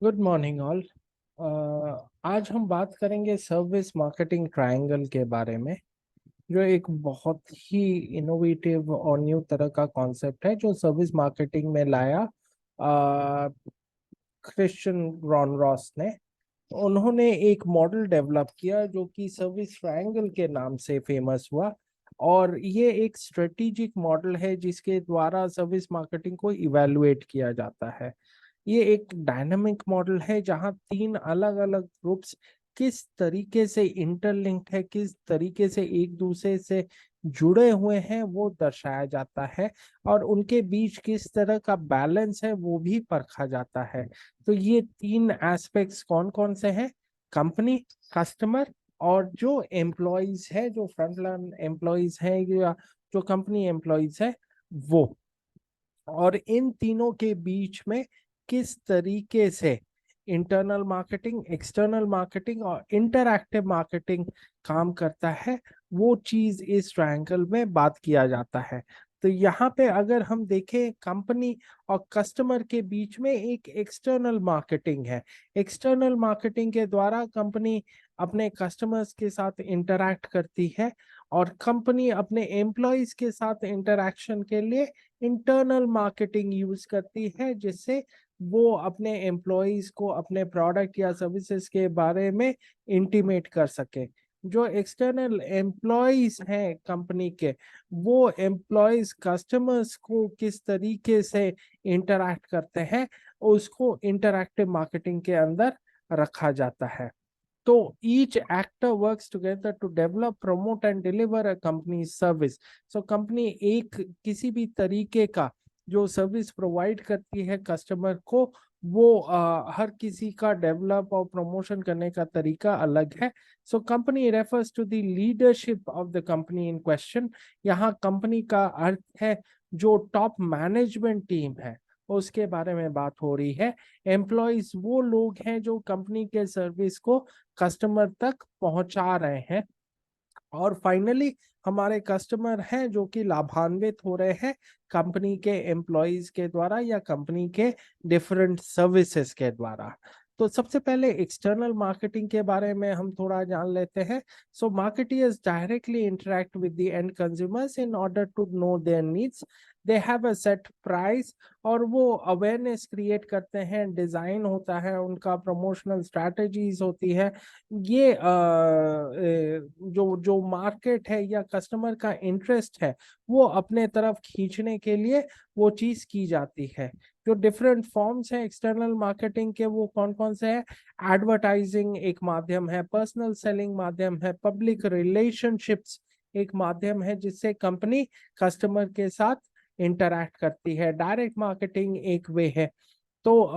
Good morning all. आज हम बात करेंगे सर्विस मार्केटिंग ट्रायंगल के बारे में, जो एक बहुत ही इनोवेटिव और न्यू तरह का कॉन्सेप्ट है जो सर्विस मार्केटिंग में लाया क्रिश्चियन रॉस ने। उन्होंने एक मॉडल डेवलप किया जो कि सर्विस ट्रायंगल के नाम से फेमस हुआ। और ये एक स्ट्रेटेजिक मॉडल है जिसके द्वारा सर्विस मार्केटिंग को इवैल्यूएट किया जाता है। ये एक डायनामिक मॉडल है जहां तीन अलग अलग ग्रुप्स किस तरीके से इंटरलिंक्ड है, किस तरीके से एक दूसरे से जुड़े हुए हैं वो दर्शाया जाता है, और उनके बीच किस तरह का बैलेंस है वो भी परखा जाता है। तो ये तीन एस्पेक्ट्स कौन कौन से हैं? कंपनी, कस्टमर और जो एम्प्लॉयज है, जो फ्रंटलाइन एम्प्लॉयज है या जो कंपनी एम्प्लॉयज है वो। और इन तीनों के बीच में किस तरीके से इंटरनल मार्केटिंग, एक्सटर्नल मार्केटिंग और इंटरएक्टिव मार्केटिंग काम करता है, वो चीज इस ट्रायंगल में बात किया जाता है। तो यहाँ पे अगर हम देखें, कंपनी और कस्टमर के बीच में एक एक्सटर्नल मार्केटिंग है। एक्सटर्नल मार्केटिंग के द्वारा कंपनी अपने कस्टमर्स के साथ इंटरैक्ट करती है, और कंपनी अपने एम्प्लॉयज के साथ इंटरैक्शन के लिए इंटरनल मार्केटिंग यूज करती है, जिससे वो अपने एम्प्लॉयज को अपने प्रोडक्ट या सर्विसेज के बारे में इंटीमेट कर सके। जो एक्सटर्नल एम्प्लॉयज हैं कंपनी के, वो एम्प्लॉयज कस्टमर्स को किस तरीके से इंटरैक्ट करते हैं, उसको इंटरैक्टिव मार्केटिंग के अंदर रखा जाता है। तो each actor works together to develop, promote and deliver a company's service. So company एक किसी भी तरीके का जो सर्विस प्रोवाइड करती है कस्टमर को, वो हर किसी का डेवलप और प्रमोशन करने का तरीका अलग है। So company refers to the leadership of the company in question. यहाँ कंपनी का अर्थ है जो टॉप मैनेजमेंट टीम है, उसके बारे में बात हो रही है। एम्प्लॉयज वो लोग हैं जो कंपनी के सर्विस को कस्टमर तक पहुंचा रहे हैं। और फाइनली हमारे कस्टमर हैं जो कि लाभान्वित हो रहे हैं कंपनी के एम्प्लॉयज के द्वारा या कंपनी के डिफरेंट सर्विसेज के द्वारा। तो सबसे पहले एक्सटर्नल मार्केटिंग के बारे में हम थोड़ा जान लेते हैं। So marketeers directly interact with the end consumers in order to know their needs. They have a set price, और वो अवेयरनेस क्रिएट करते हैं, डिजाइन होता है उनका, प्रमोशनल स्ट्रैटेजीज होती है। ये जो जो मार्केट है या कस्टमर का इंटरेस्ट है वो अपने तरफ खींचने के लिए वो चीज की जाती है। जो डिफरेंट फॉर्म्स हैं एक्सटर्नल मार्केटिंग के वो कौन कौन से हैं? एडवर्टाइजिंग एक माध्यम है, पर्सनल सेलिंग माध्यम है, पब्लिक रिलेशनशिप्स एक माध्यम है जिससे कंपनी कस्टमर के साथ इंटरैक्ट करती है, डायरेक्ट मार्केटिंग एक वे है। तो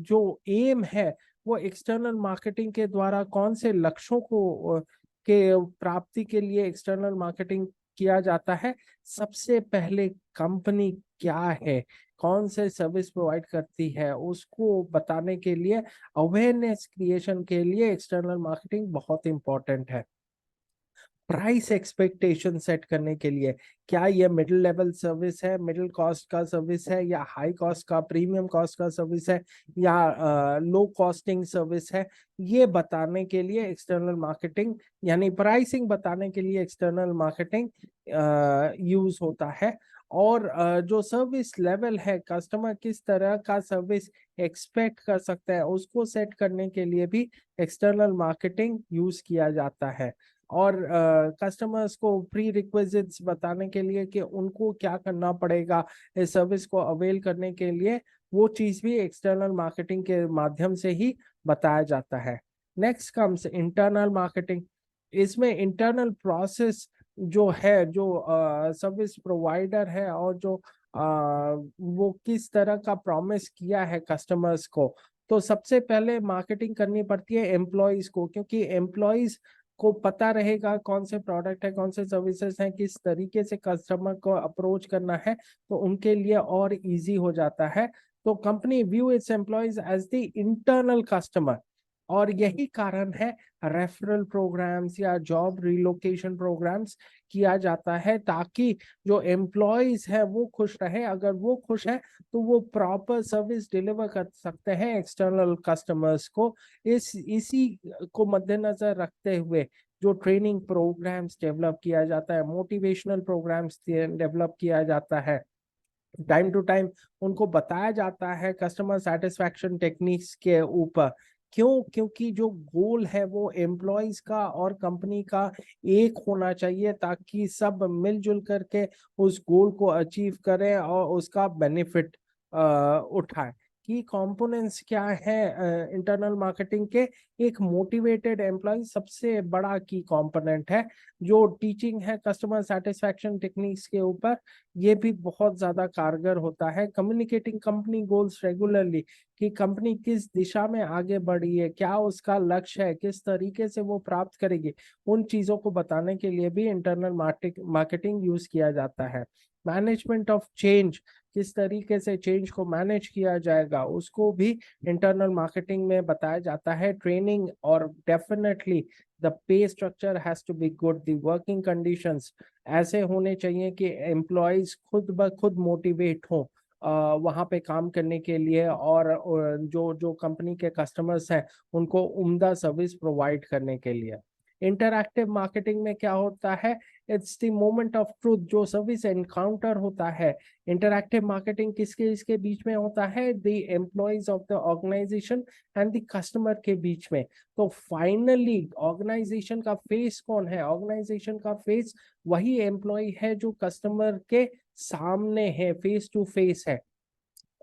जो एम है वो एक्सटर्नल मार्केटिंग के द्वारा कौन से लक्ष्यों को के प्राप्ति के लिए एक्सटर्नल मार्केटिंग किया जाता है? सबसे पहले कंपनी क्या है, कौन से सर्विस प्रोवाइड करती है, उसको बताने के लिए, अवेयरनेस क्रिएशन के लिए एक्सटर्नल मार्केटिंग बहुत इंपॉर्टेंट है। प्राइस एक्सपेक्टेशन सेट करने के लिए, क्या ये मिडिल लेवल सर्विस है, मिडिल कॉस्ट का सर्विस है, या हाई कॉस्ट का प्रीमियम कॉस्ट का सर्विस है, या लो कॉस्टिंग सर्विस है, ये बताने के लिए एक्सटर्नल मार्केटिंग यानी प्राइसिंग बताने के लिए एक्सटर्नल मार्केटिंग यूज होता है। और जो सर्विस लेवल है, कस्टमर किस तरह का सर्विस एक्सपेक्ट कर सकता है, उसको सेट करने के लिए भी एक्सटर्नल मार्केटिंग यूज किया जाता है। और कस्टमर्स को प्री रिक्विजिट्स बताने के लिए कि उनको क्या करना पड़ेगा इस सर्विस को अवेल करने के लिए, वो चीज भी एक्सटर्नल मार्केटिंग के माध्यम से ही बताया जाता है। Next comes internal marketing. इसमें इंटरनल प्रोसेस जो है, जो सर्विस प्रोवाइडर है और जो वो किस तरह का प्रॉमिस किया है कस्टमर्स को, तो सबसे पहले मार्केटिंग करनी पड़ती है एम्प्लॉयज को, क्योंकि एम्प्लॉयज को पता रहेगा कौन से प्रोडक्ट है, कौन से सर्विसेज हैं, किस तरीके से कस्टमर को अप्रोच करना है, तो उनके लिए और इजी हो जाता है। तो company view its employees as the internal customer, और यही कारण है रेफरल प्रोग्राम्स या जॉब रिलोकेशन प्रोग्राम्स किया जाता है, ताकि जो एम्प्लॉयज है वो खुश रहे। अगर वो खुश है तो वो प्रॉपर सर्विस डिलीवर कर सकते हैं एक्सटर्नल कस्टमर्स को। इसी को मद्देनजर रखते हुए जो ट्रेनिंग प्रोग्राम्स डेवलप किया जाता है, मोटिवेशनल प्रोग्राम्स डेवलप किया जाता है, टाइम टू टाइम उनको बताया जाता है कस्टमर सेटिस्फैक्शन टेक्निक्स के ऊपर। क्यों? क्योंकि जो गोल है वो एम्प्लॉयज का और कंपनी का एक होना चाहिए, ताकि सब मिलजुल करके उस गोल को अचीव करें और उसका बेनिफिट उठाएं। की कंपोनेंट्स क्या है इंटरनल मार्केटिंग के? एक मोटिवेटेड एम्प्लॉय सबसे बड़ा की कंपोनेंट है। जो टीचिंग है कस्टमर सेटिस्फैक्शन टेक्निक्स के ऊपर, ये भी बहुत ज्यादा कारगर होता है। कम्युनिकेटिंग कंपनी गोल्स रेगुलरली, कि कंपनी किस दिशा में आगे बढ़ी है, क्या उसका लक्ष्य है, किस तरीके से वो प्राप्त करेगी, उन चीजों को बताने के लिए भी इंटरनल मार्केटिंग यूज किया जाता है। मैनेजमेंट ऑफ चेंज, किस तरीके से चेंज को मैनेज किया जाएगा, उसको भी इंटरनल मार्केटिंग में बताया जाता है। ट्रेनिंग और definitely the pay structure has to be good, the working conditions ऐसे होने चाहिए कि एम्प्लॉयज खुद ब खुद मोटिवेट हो वहाँ पे काम करने के लिए, और जो जो कंपनी के कस्टमर्स हैं उनको उम्दा सर्विस प्रोवाइड करने के लिए। इंटरैक्टिव मार्केटिंग में क्या होता है? It's the moment of truth, जो सर्विस एनकाउंटर होता है। इंटरैक्टिव मार्केटिंग किसके इसके बीच में होता है? The employees of the organisation and the customer के बीच में। तो फाइनली ऑर्गेनाइजेशन का फेस कौन है? ऑर्गेनाइजेशन का फेस वही एम्प्लॉय है जो कस्टमर के सामने है, फेस टू फेस है।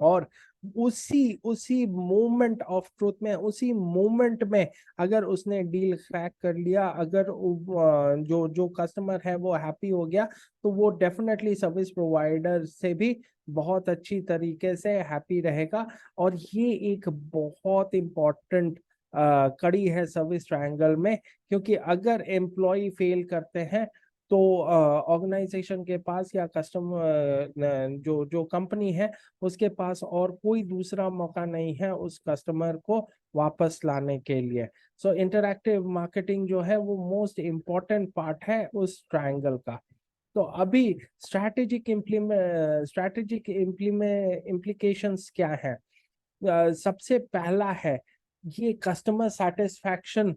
और उसी उसी मोमेंट ऑफ ट्रूथ में, उसी मोमेंट में अगर उसने डील क्रैक कर लिया, अगर जो जो कस्टमर है वो हैप्पी हो गया, तो वो डेफिनेटली सर्विस प्रोवाइडर से भी बहुत अच्छी तरीके से हैप्पी रहेगा। और ये एक बहुत इम्पोर्टेंट कड़ी है सर्विस ट्रायंगल में, क्योंकि अगर एम्प्लॉय फेल करते हैं तो ऑर्गेनाइजेशन के पास या कस्टमर जो जो कंपनी है उसके पास और कोई दूसरा मौका नहीं है उस कस्टमर को वापस लाने के लिए। सो इंटरैक्टिव मार्केटिंग जो है वो मोस्ट इम्पोर्टेंट पार्ट है उस ट्रायंगल का। तो अभी स्ट्रैटेजिक इम्प्लीकेशंस क्या है? सबसे पहला है, ये कस्टमर सेटिस्फैक्शन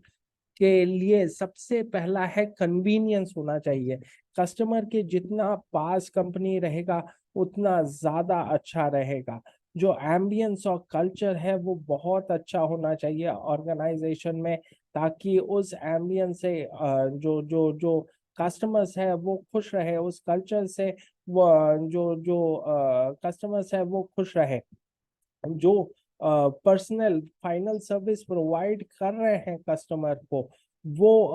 के लिए सबसे पहला है कन्वीनियंस होना चाहिए। कस्टमर के जितना पास कंपनी रहेगा उतना ज्यादा अच्छा रहेगा। जो एम्बियंस और कल्चर है वो बहुत अच्छा होना चाहिए ऑर्गेनाइजेशन में, ताकि उस एम्बियंस से जो जो जो कस्टमर्स है वो खुश रहे, उस कल्चर से वो जो जो कस्टमर्स है वो खुश रहे। जो पर्सनल फाइनल सर्विस प्रोवाइड कर रहे हैं कस्टमर को, वो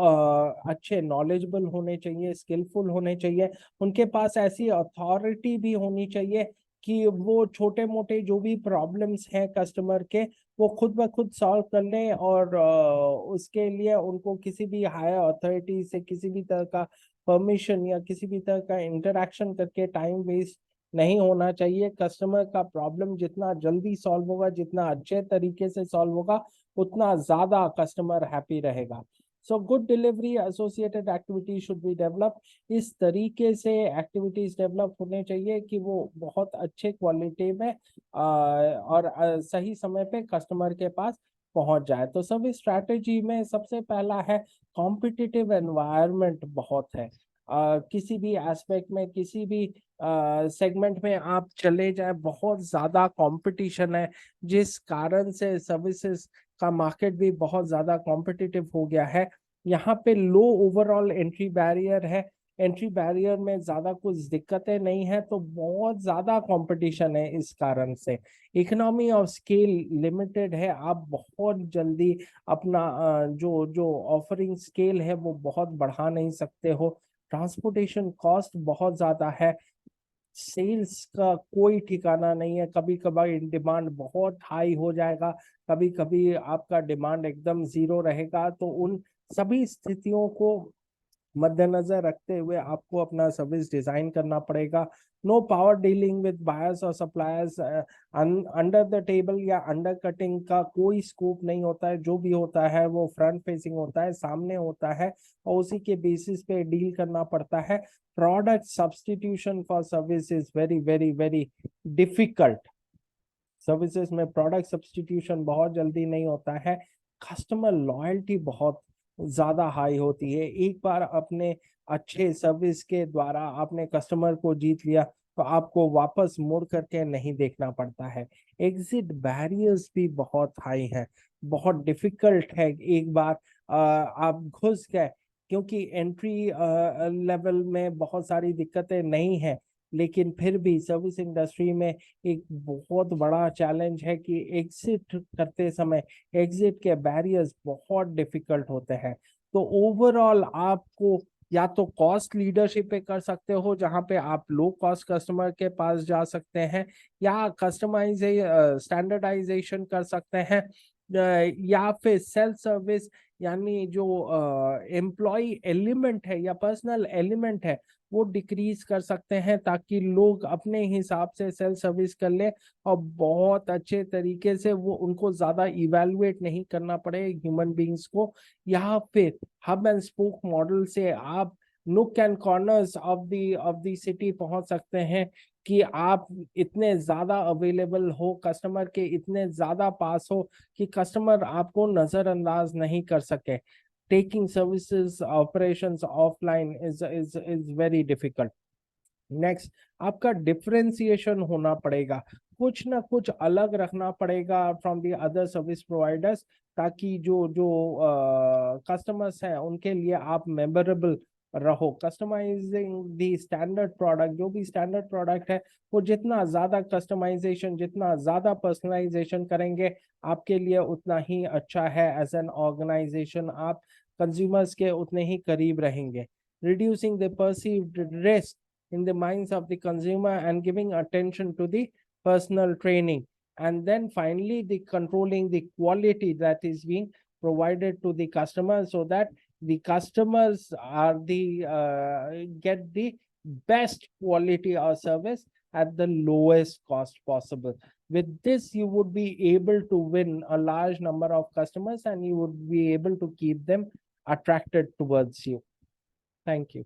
अच्छे नॉलेजेबल होने चाहिए, स्किलफुल होने चाहिए। उनके पास ऐसी अथॉरिटी भी होनी चाहिए कि वो छोटे मोटे जो भी प्रॉब्लम्स हैं कस्टमर के, वो खुद ब खुद सॉल्व कर लें। और उसके लिए उनको किसी भी हायर अथॉरिटी से किसी भी तरह का परमिशन या किसी भी तरह का इंटरेक्शन करके टाइम वेस्ट नहीं होना चाहिए। कस्टमर का प्रॉब्लम जितना जल्दी सॉल्व होगा, जितना अच्छे तरीके से सॉल्व होगा, उतना ज्यादा कस्टमर हैप्पी रहेगा। So good delivery associated activities should be develop. इस तरीके से एक्टिविटीज डेवलप होने चाहिए कि वो बहुत अच्छे क्वालिटी में और सही समय पे कस्टमर के पास पहुंच जाए। तो सर्विस स्ट्रैटेजी में सबसे पहला है कॉम्पिटिटिव एनवायरनमेंट बहुत है। किसी भी एस्पेक्ट में, किसी भी सेगमेंट में आप चले जाए, बहुत ज्यादा कंपटीशन है, जिस कारण से सर्विसेज का मार्केट भी बहुत ज्यादा कॉम्पिटिटिव हो गया है। यहाँ पे लो ओवरऑल एंट्री बैरियर है, एंट्री बैरियर में ज्यादा कुछ दिक्कतें नहीं है, तो बहुत ज्यादा कंपटीशन है। इस कारण से इकोनॉमी ऑफ स्केल लिमिटेड है, आप बहुत जल्दी अपना जो जो ऑफरिंग स्केल है वो बहुत बढ़ा नहीं सकते हो। ट्रांसपोर्टेशन कॉस्ट बहुत ज्यादा है, सेल्स का कोई ठिकाना नहीं है। कभी कभार डिमांड बहुत हाई हो जाएगा, कभी कभी आपका डिमांड एकदम जीरो रहेगा। तो उन सभी स्थितियों को मद्देनजर रखते हुए आपको अपना सर्विस डिजाइन करना पड़ेगा। No power dealing with buyers और सप्लायर्स, अंडर द टेबल या अंडर कटिंग का कोई स्कोप नहीं होता है। जो भी होता है वो फ्रंट फेसिंग होता है, सामने होता है, और उसी के बेसिस पे डील करना पड़ता है। Product substitution for service is very very very difficult. Services में प्रोडक्ट सब्सटीट्यूशन बहुत जल्दी नहीं होता है। कस्टमर लॉयल्टी बहुत ज्यादा हाई होती है। एक बार अपने अच्छे सर्विस के द्वारा आपने कस्टमर को जीत लिया तो आपको वापस मुड़ करके नहीं देखना पड़ता है। एग्जिट बैरियर्स भी बहुत हाई हैं, बहुत डिफिकल्ट है एक बार आप घुस गए, क्योंकि एंट्री लेवल में बहुत सारी दिक्कतें नहीं है, लेकिन फिर भी सर्विस इंडस्ट्री में एक बहुत बड़ा चैलेंज है कि एग्जिट करते समय एग्जिट के बैरियर्स बहुत डिफिकल्ट होते हैं। तो ओवरऑल आपको या तो कॉस्ट लीडरशिप पे कर सकते हो, जहां पे आप लो कॉस्ट कस्टमर के पास जा सकते हैं, या कस्टमाइज स्टैंडर्डाइजेशन कर सकते हैं, या फिर सेल्फ सर्विस, यानी जो एम्प्लॉय एलिमेंट है या पर्सनल एलिमेंट है वो डिक्रीज कर सकते हैं, ताकि लोग अपने हिसाब से सेल्फ सर्विस कर ले और बहुत अच्छे तरीके से वो उनको ज्यादा इवेलुएट नहीं करना पड़े ह्यूमन बींग्स को। या फिर हब एंड स्पोक मॉडल से आप नुक and corners of the city पहुंच सकते हैं, कि आप इतने ज्यादा अवेलेबल हो, कस्टमर के इतने ज्यादा पास हो कि कस्टमर आपको नजरअंदाज नहीं कर सके। taking services operations offline is very difficult. Next, आपका डिफरेंशिएशन होना पड़ेगा, कुछ ना कुछ अलग रखना पड़ेगा from the other service providers, ताकि जो जो कस्टमर्स हैं उनके लिए आप मेमोरेबल रहो। कस्टमाइजिंग द स्टैंडर्ड प्रोडक्ट, जो भी स्टैंडर्ड प्रोडक्ट है वो जितना ज्यादा कस्टमाइजेशन, जितना ज्यादा पर्सनलाइजेशन करेंगे आपके लिए उतना ही अच्छा है। एज एन ऑर्गेनाइजेशन आप कंज्यूमर्स के उतने ही करीब रहेंगे। Reducing the perceived risk in the minds of the consumer and giving attention to the personal training. And then finally the controlling the quality that is being provided to the customer, so that the customers are the get the best quality or service at the lowest cost possible. With this you would be able to win a large number of customers and you would be able to keep them attracted towards you. Thank you.